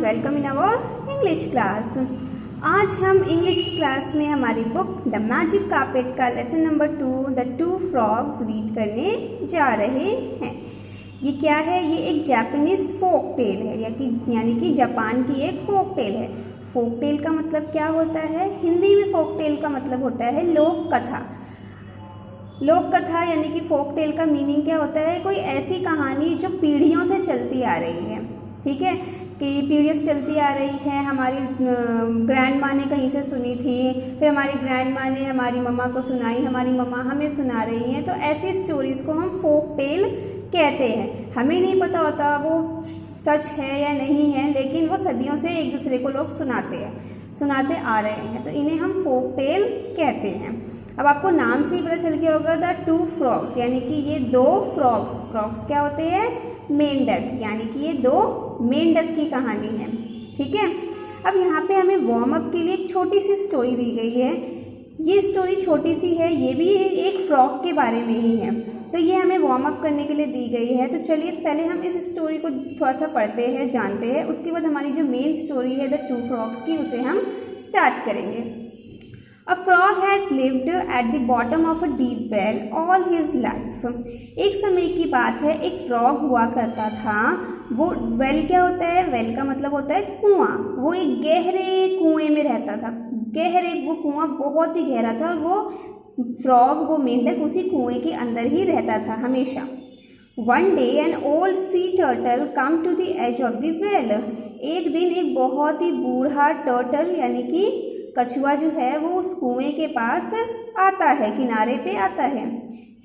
Welcome in our English class. आज हम English की क्लास में हमारी बुक द मैजिक कार्पेट का lesson number 2 the two frogs read करने जा रहे हैं। ये क्या है? ये एक जापानीज फोक टेल है यानी कि जापान की एक फोक टेल है। फोक टेल का मतलब क्या होता है? हिंदी में फोक टेल का मतलब होता है लोक कथा। लोक कथा यानी कि फोक टेल का मीनिंग क्या होता है? कोई ऐसी कहानी जो पीढ़ियों से चलती आ रही है, ठीक है, कि पीढ़ियों से चलती आ रही है। हमारी ग्रैंड माँ ने कहीं से सुनी थी, फिर हमारी ग्रैंड माँ ने हमारी मम्मा को सुनाई, हमारी मम्मा हमें सुना रही हैं। तो ऐसी स्टोरीज़ को हम फोक टेल कहते हैं। हमें नहीं पता होता वो सच है या नहीं है, लेकिन वो सदियों से एक दूसरे को लोग सुनाते आ रहे हैं, तो इन्हें हम फोक टेल कहते हैं। अब आपको नाम से ही पता चल गया होगा द टू फ्रॉग्स, यानी कि ये दो फ्रॉग्स क्या होते हैं? मेंढक, यानी कि ये दो मेंढक की कहानी है, ठीक है। अब यहाँ पे हमें वार्म अप के लिए एक छोटी सी स्टोरी दी गई है। ये स्टोरी छोटी सी है, ये भी एक फ्रॉग के बारे में ही है, तो ये हमें वार्म अप करने के लिए दी गई है। तो चलिए पहले हम इस स्टोरी को थोड़ा सा पढ़ते हैं, जानते हैं, उसके बाद हमारी जो मेन स्टोरी है द टू फ्रॉग्स की, उसे हम स्टार्ट करेंगे। A frog had lived at the bottom of a deep well all his life. एक समय की बात है, एक फ्रॉग हुआ करता था। वो वेल क्या होता है? वेल का मतलब होता है कुआं। वो एक गहरे कुएं में रहता था। वो कुआं बहुत ही गहरा था और वो फ्रॉग, वो मेंढक उसी कुएं के अंदर ही रहता था हमेशा। One day an old sea turtle come to the edge of the well. एक दिन एक बहुत ही बूढ़ा टर्टल यानी कि कछुआ जो है वो उस कुएं के पास आता है, किनारे पे आता है।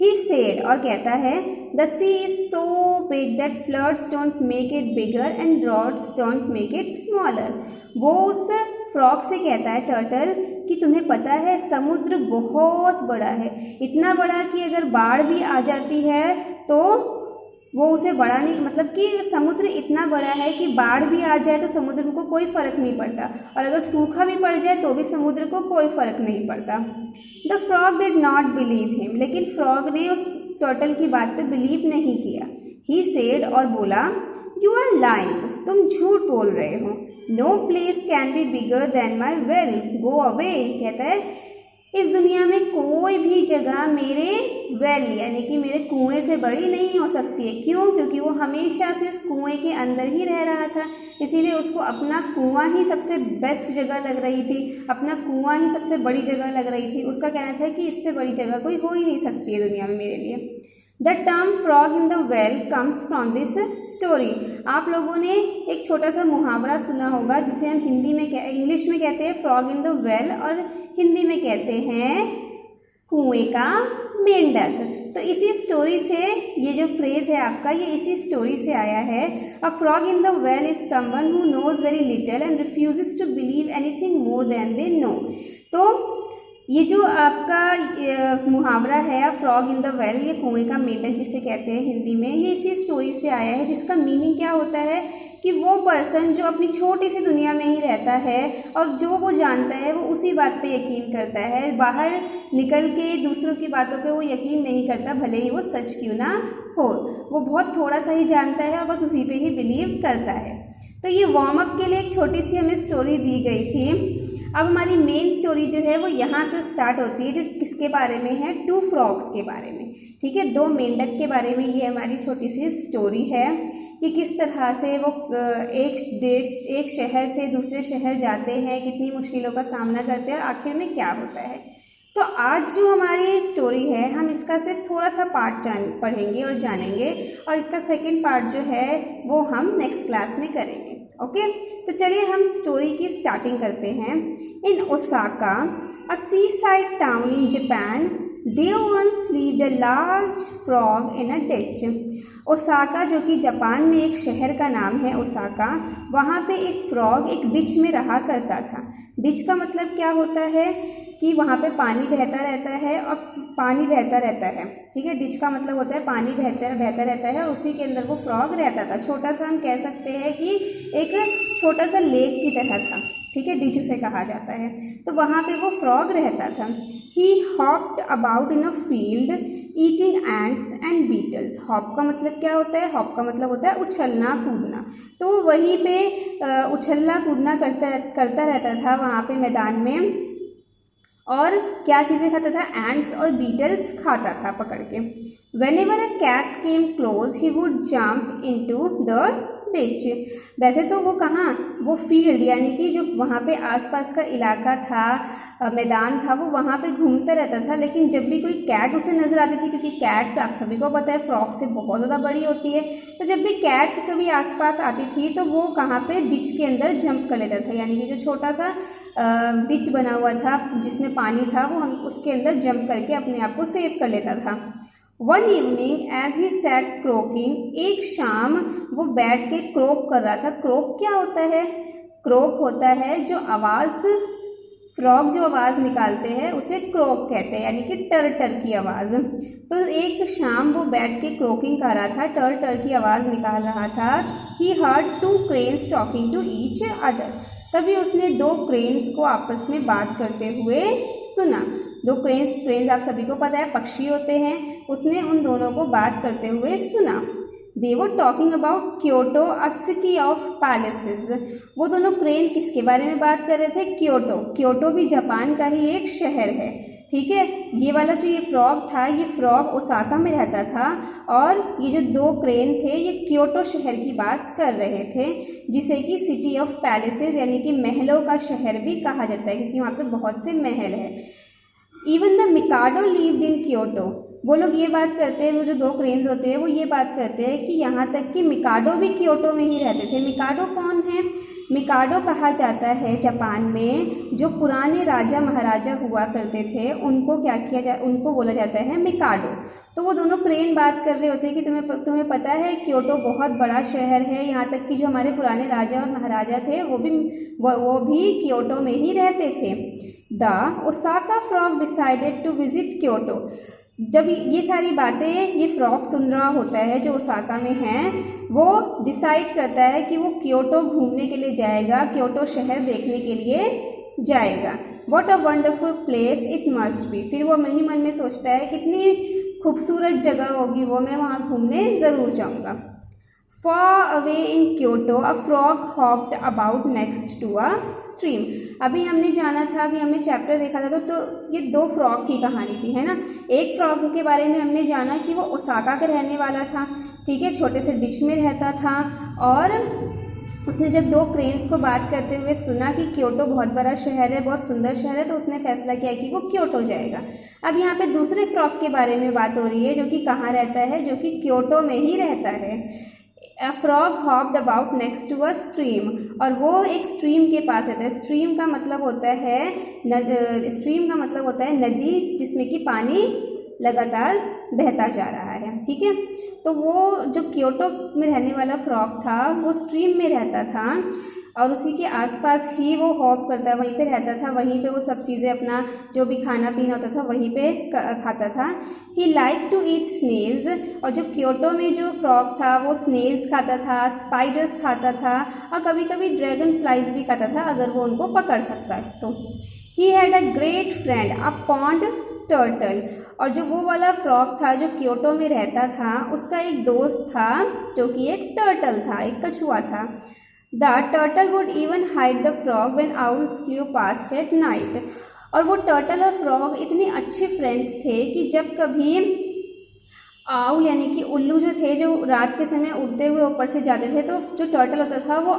He said, और कहता है, The sea is so big that floods don't make it bigger and droughts don't make it smaller. वो उस फ्रॉग से कहता है, टर्टल, कि तुम्हें पता है समुद्र बहुत बड़ा है, इतना बड़ा कि अगर बाढ़ भी आ जाती है तो वो उसे बड़ा नहीं, मतलब कि समुद्र इतना बड़ा है कि बाढ़ भी आ जाए तो समुद्र को कोई फ़र्क नहीं पड़ता, और अगर सूखा भी पड़ जाए तो भी समुद्र को कोई फ़र्क नहीं पड़ता। The frog did not believe him, लेकिन फ्रॉग ने उस टर्टल की बात पे बिलीव नहीं किया। ही सेड, और बोला, यू आर लाइंग, तुम झूठ बोल रहे हो। No place can be bigger than my well, go away. कहता है इस दुनिया में कोई भी जगह मेरे वेल यानी कि मेरे कुएं से बड़ी नहीं हो सकती है। क्यों? क्योंकि वो हमेशा से इस कुएं के अंदर ही रह रहा था, इसीलिए उसको अपना कुआं ही सबसे बेस्ट जगह लग रही थी, अपना कुआं ही सबसे बड़ी जगह लग रही थी। उसका कहना था कि इससे बड़ी जगह कोई हो ही नहीं सकती है दुनिया में मेरे लिए। The term frog in the well comes from this story. आप लोगों ने एक छोटा सा मुहावरा सुना होगा जिसे हम इंग्लिश में कहते हैं फ्रॉग इन द वेल, और हिंदी में कहते हैं कुएं का मेंढक। तो इसी स्टोरी से ये जो फ्रेज है आपका, ये इसी स्टोरी से आया है। A frog in the well is someone who knows very little and refuses to believe anything more than they know. तो ये जो आपका मुहावरा है फ्रॉग इन द वेल, ये कुएं का मेंढक जिसे कहते हैं हिंदी में, ये इसी स्टोरी से आया है, जिसका मीनिंग क्या होता है कि वो पर्सन जो अपनी छोटी सी दुनिया में ही रहता है और जो वो जानता है वो उसी बात पे यकीन करता है, बाहर निकल के दूसरों की बातों पे वो यकीन नहीं करता, भले ही वो सच क्यों ना हो। वो बहुत थोड़ा सा ही जानता है और बस उसी पे ही बिलीव करता है। तो ये वार्म अप के लिए एक छोटी सी हमें स्टोरी दी गई थी। अब हमारी मेन स्टोरी जो है वो यहाँ से स्टार्ट होती है, जो किसके बारे में है? टू फ्रॉग्स के बारे में, ठीक है, दो मेंढक के बारे में ये हमारी छोटी सी स्टोरी है कि किस तरह से वो एक शहर से दूसरे शहर जाते हैं, कितनी मुश्किलों का सामना करते हैं और आखिर में क्या होता है। तो आज जो हमारी स्टोरी है हम इसका सिर्फ थोड़ा सा पार्ट पढ़ेंगे और जानेंगे, और इसका सेकंड पार्ट जो है वो हम नेक्स्ट क्लास में करेंगे। ओके, तो चलिए हम स्टोरी की स्टार्टिंग करते हैं। In Osaka, a seaside town in Japan, there once lived a large frog in a ditch. Osaka जो कि जापान में एक शहर का नाम है ओसाका, वहाँ पे एक फ्रॉग एक डिच में रहा करता था। डिच का मतलब क्या होता है कि वहाँ पे पानी बहता रहता है और पानी बहता रहता है, ठीक है। डिच का मतलब होता है पानी बहता रहता है, उसी के अंदर वो फ्रॉग रहता था। छोटा सा हम कह सकते हैं कि एक छोटा सा लेक की तरह था, ठीक है, डिच उसे कहा जाता है। तो वहाँ पे वो फ्रॉग रहता था। He hopped about in a field eating ants and beetles. Hop का मतलब क्या होता है? हॉप का मतलब होता है उछलना कूदना। तो वो वहीं पे उछलना कूदना करता रहता था वहाँ पे मैदान में, और क्या चीज़ें खाता था? एंट्स और बीटल्स खाता था पकड़ के। Whenever a cat came close, he would jump into the ditch। वैसे तो वो कहाँ, वो फील्ड यानी कि जो वहाँ पे आसपास का इलाका था, मैदान था, वो वहाँ पे घूमता रहता था। लेकिन जब भी कोई कैट उसे नज़र आती थी, क्योंकि कैट आप सभी को पता है फ्रॉग से बहुत ज़्यादा बड़ी होती है, तो जब भी कैट कभी आसपास आती थी तो वो कहाँ पे, डिच के अंदर जंप कर लेता था। यानी कि जो छोटा सा डिच बना हुआ था जिसमें पानी था, वो हम उसके अंदर जंप करके अपने आप को सेव कर लेता था। One evening as he sat croaking, एक शाम वो बैठ के क्रोक कर रहा था। क्रोक क्या होता है? क्रोक होता है जो आवाज़, फ्रॉग जो आवाज़ निकालते हैं उसे क्रोक कहते हैं, यानी कि टर टर की आवाज़। तो एक शाम वो बैठ के क्रोकिंग कर रहा था, टर टर की आवाज़ निकाल रहा था। He heard 2 cranes talking to each other. तभी उसने 2 क्रेन्स को आपस में बात करते हुए सुना। 2 क्रेन्स आप सभी को पता है पक्षी होते हैं। उसने उन दोनों को बात करते हुए सुना। They were talking about Kyoto, a city of palaces। वो दोनों क्रेन किसके बारे में बात कर रहे थे? क्योटो। क्योटो भी जापान का ही एक शहर है, ठीक है। ये वाला जो ये फ्रॉग था, ये फ्रॉग ओसाका में रहता था, और ये जो 2 क्रेन थे ये क्योटो शहर की बात कर रहे थे, जिसे कि सिटी ऑफ पैलेसेस यानी कि महलों का शहर भी कहा जाता है, क्योंकि वहाँ पे बहुत से महल है। Even the Mikado lived in Kyoto. वो लोग ये बात करते हैं, वो जो 2 क्रेन्स होते हैं वो ये बात करते हैं कि यहाँ तक कि मिकाडो भी क्योटो में ही रहते थे। मिकाडो कौन है? मिकाडो कहा जाता है जापान में जो पुराने राजा महाराजा हुआ करते थे, उनको क्या किया उनको बोला जाता है मिकाडो। तो वो दोनों क्रेन बात कर रहे होते हैं कि तुम्हें पता है क्योटो बहुत बड़ा शहर है, यहाँ तक कि जो हमारे पुराने राजा और महाराजा थे वो भी क्योटो में ही रहते थे। The Osaka frog decided to visit Kyoto. जब ये सारी बातें ये फ्रॉग सुन रहा होता है जो ओसाका में है, वो डिसाइड करता है कि वो क्योटो घूमने के लिए जाएगा, क्योटो शहर देखने के लिए जाएगा। What a wonderful place it must be. फिर वो मन ही मन में सोचता है कितनी खूबसूरत जगह होगी वो, मैं वहाँ घूमने ज़रूर जाऊँगा। Far away in Kyoto, a frog hopped about next to a stream। अभी हमने जाना था, अभी हमने चैप्टर देखा था तो ये 2 फ्रॉग की कहानी थी, है ना। एक फ्रॉग के बारे में हमने जाना कि वो ओसाका का रहने वाला था, ठीक है, छोटे से डिश में रहता था, और उसने जब 2 क्रेन्स को बात करते हुए सुना कि क्योटो बहुत बड़ा शहर है, बहुत सुंदर शहर है, तो उसने फैसला किया कि वो क्योटो जाएगा। अब यहाँ पे दूसरे फ्रॉग के बारे में बात हो रही है जो कि कहाँ रहता है, जो कि क्योटो में ही रहता है। A frog hopped about next to a stream। और वो एक स्ट्रीम के पास रहता है। स्ट्रीम का मतलब होता है नदी जिसमें कि पानी लगातार बहता जा रहा है, ठीक है। तो वो जो क्योटो में रहने वाला फ्रॉग था वो स्ट्रीम में रहता था, और उसी के आसपास ही वो हॉप करता, वहीं पे रहता था, वहीं पे वो सब चीज़ें अपना जो भी खाना पीना होता था वहीं पे खाता था। ही लाइक टू ईट स्नेल्स। और जो क्योटो में जो फ्रॉग था वो स्नेल्स खाता था, स्पाइडर्स खाता था, और कभी कभी ड्रैगन फ्लाइज भी खाता था अगर वो उनको पकड़ सकता है तो। He had a great friend a pond turtle. और जो वो वाला फ्रॉग था जो क्योटो में रहता था, उसका एक दोस्त था जो कि एक टर्टल था, एक कछुआ था। The turtle would even hide the frog when owls flew past at night। और वो टर्टल और फ्रॉग इतने अच्छे फ्रेंड्स थे कि जब कभी आउल यानी कि उल्लू जो थे, जो रात के समय उड़ते हुए ऊपर से जाते थे, तो जो टर्टल होता था वो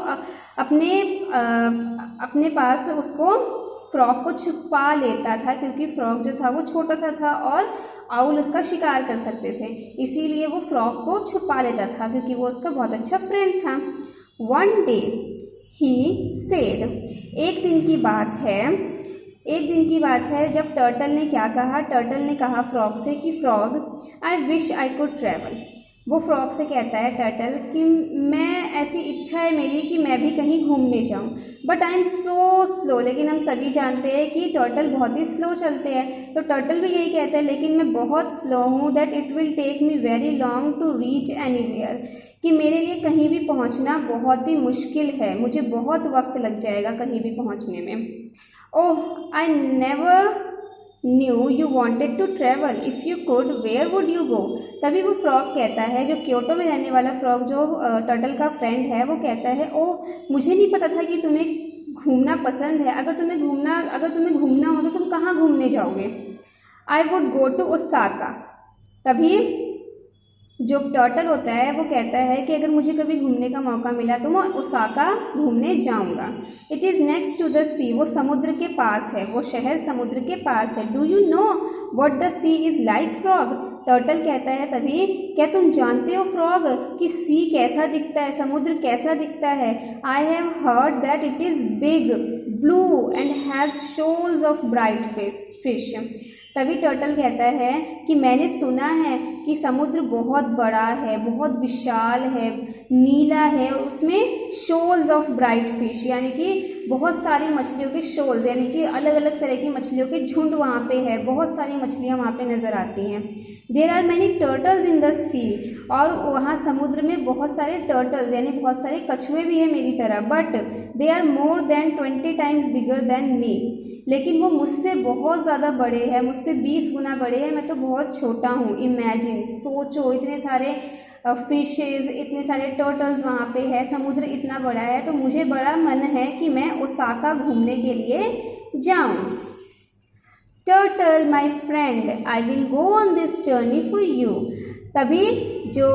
अपने पास उसको फ्रॉग को छुपा लेता था, क्योंकि फ्रॉग जो था वो छोटा सा था और आउल उसका शिकार कर सकते थे, इसीलिए वो फ्रॉग को छुपा लेता था क्योंकि वो उसका बहुत अच्छा फ्रेंड था। One day he said. एक दिन की बात है जब टर्टल ने क्या कहा, टर्टल ने कहा फ्रॉग से कि frog I wish I could travel. वो फ्रॉग से कहता है टर्टल कि मैं, ऐसी इच्छा है मेरी कि मैं भी कहीं घूमने जाऊं, but I am so slow. लेकिन हम सभी जानते हैं कि टर्टल बहुत ही स्लो चलते हैं, तो टर्टल भी यही कहता है लेकिन मैं बहुत स्लो हूँ, that it will take me very long to reach anywhere. कि मेरे लिए कहीं भी पहुंचना बहुत ही मुश्किल है, मुझे बहुत वक्त लग जाएगा कहीं भी पहुंचने में। Oh I never knew you wanted to travel, if you could where would you go. तभी वो फ्रॉग कहता है, जो क्योटो में रहने वाला फ्रॉग जो टर्टल का फ्रेंड है, वो कहता है ओह मुझे नहीं पता था कि तुम्हें घूमना पसंद है, अगर तुम्हें घूमना हो तो तुम कहाँ घूमने जाओगे। I would go to Osaka. तभी जो टर्टल होता है वो कहता है कि अगर मुझे कभी घूमने का मौका मिला तो मैं ओसाका घूमने जाऊंगा। It is next to the sea, वो समुद्र के पास है, वो शहर समुद्र के पास है। Do you know what the sea is like frog. Turtle कहता है तभी, क्या तुम जानते हो फ्रॉग कि सी कैसा दिखता है, समुद्र कैसा दिखता है। I have heard that it is big blue and has shoals of bright fish. तभी टर्टल कहता है कि मैंने सुना है कि समुद्र बहुत बड़ा है, बहुत विशाल है, नीला है और उसमें शोल्स ऑफ ब्राइट फिश यानी कि बहुत सारी मछलियों के शोल्स यानी कि अलग अलग तरह की मछलियों के झुंड वहाँ पे है, बहुत सारी मछलियाँ वहाँ पे नज़र आती हैं। There are many turtles in the sea, और वहाँ समुद्र में बहुत सारे टर्टल्स यानी बहुत सारे कछुए भी हैं मेरी तरह। But they are more than 20 times bigger than me, लेकिन वो मुझसे बहुत ज़्यादा बड़े हैं, मुझसे 20 गुना बड़े हैं, मैं तो बहुत छोटा हूँ। इमेजिन, सोचो, इतने सारे फिशेस, इतने सारे टर्टल्स वहाँ पे है, समुद्र इतना बड़ा है, तो मुझे बड़ा मन है कि मैं ओसाका घूमने के लिए जाऊँ। Turtle my friend, I will go on this journey for you. तभी जो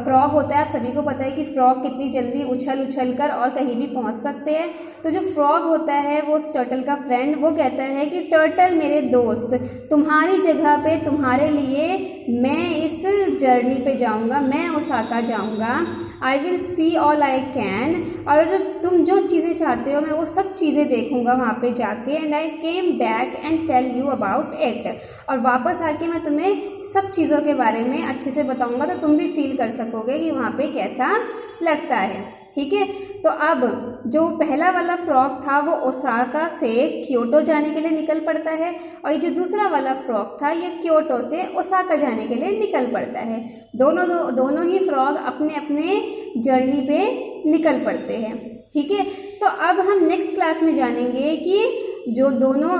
फ्रॉग होता है, आप सभी को पता है कि फ्रॉग कितनी जल्दी उछल उछल कर और कहीं भी पहुंच सकते हैं। तो जो फ्रॉग होता है वो टर्टल का फ्रेंड, वो कहता है कि टर्टल मेरे दोस्त, तुम्हारी जगह पे तुम्हारे लिए मैं इस जर्नी पे जाऊंगा, मैं ओसाका जाऊंगा। I will see all I can, और तुम जो चीज़ें चाहते हो मैं वो सब चीज़ें देखूंगा वहाँ पे जाके। And I came back and tell you about it, और वापस आके मैं तुम्हें सब चीज़ों के बारे में अच्छे से बताऊंगा, तो तुम भी फील कर सकोगे कि वहाँ पे कैसा लगता है। ठीक है, तो अब जो पहला वाला फ्रॉग था वो ओसाका से क्योटो जाने के लिए निकल पड़ता है, और ये जो दूसरा वाला फ्रॉग था ये क्योटो से ओसाका जाने के लिए निकल पड़ता है। दोनों ही फ्रॉग अपने अपने जर्नी पे निकल पड़ते हैं। ठीक है, तो अब हम नेक्स्ट क्लास में जानेंगे कि जो दोनों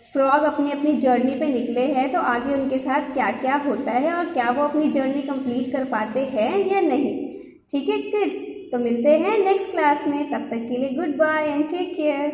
फ्रॉग अपनी अपनी जर्नी पे निकले हैं तो आगे उनके साथ क्या क्या होता है और क्या वो अपनी जर्नी कंप्लीट कर पाते हैं या नहीं। ठीक है किड्स, तो मिलते हैं नेक्स्ट क्लास में, तब तक के लिए goodbye and take care.